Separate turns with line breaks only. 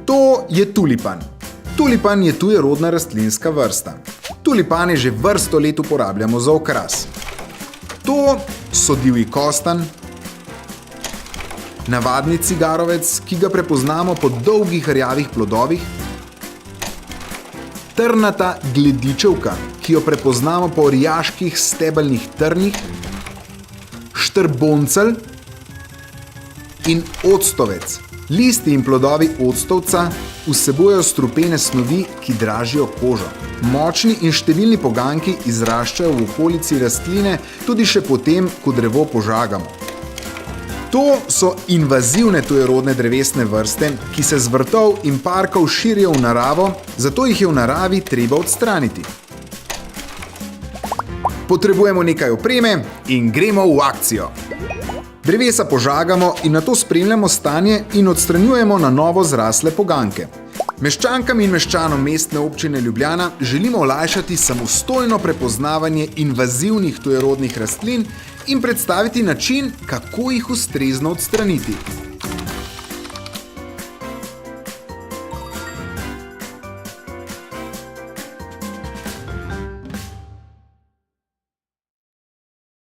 To je tulipan. Tulipan je tujerodna rastlinska vrsta. Tulipane že vrsto let uporabljamo za okras. To so divji kostan, navadni cigarovec, ki ga prepoznamo po dolgih rjavih plodovih, trnata gledičevka, ki jo prepoznamo po orjaških stebelnih trnih, štrboncelj in octovec. Listi in plodovi octovca vsebujejo strupene snovi, ki dražijo kožo. Močni in številni poganjki izraščajo v okolici rastline tudi še potem, ko drevo požagamo. To so invazivne tujerodne drevesne vrste, ki se z vrtov in parkov širijo v naravo, zato jih je v naravi treba odstraniti. Potrebujemo nekaj opreme in gremo v akcijo. Drevesa požagamo in nato spremljamo stanje in odstranjujemo na novo zrasle poganjke. Meščankam in meščanom Mestne občine Ljubljana želimo olajšati samostojno prepoznavanje invazivnih tujerodnih rastlin in predstaviti način, kako jih ustrezno odstraniti.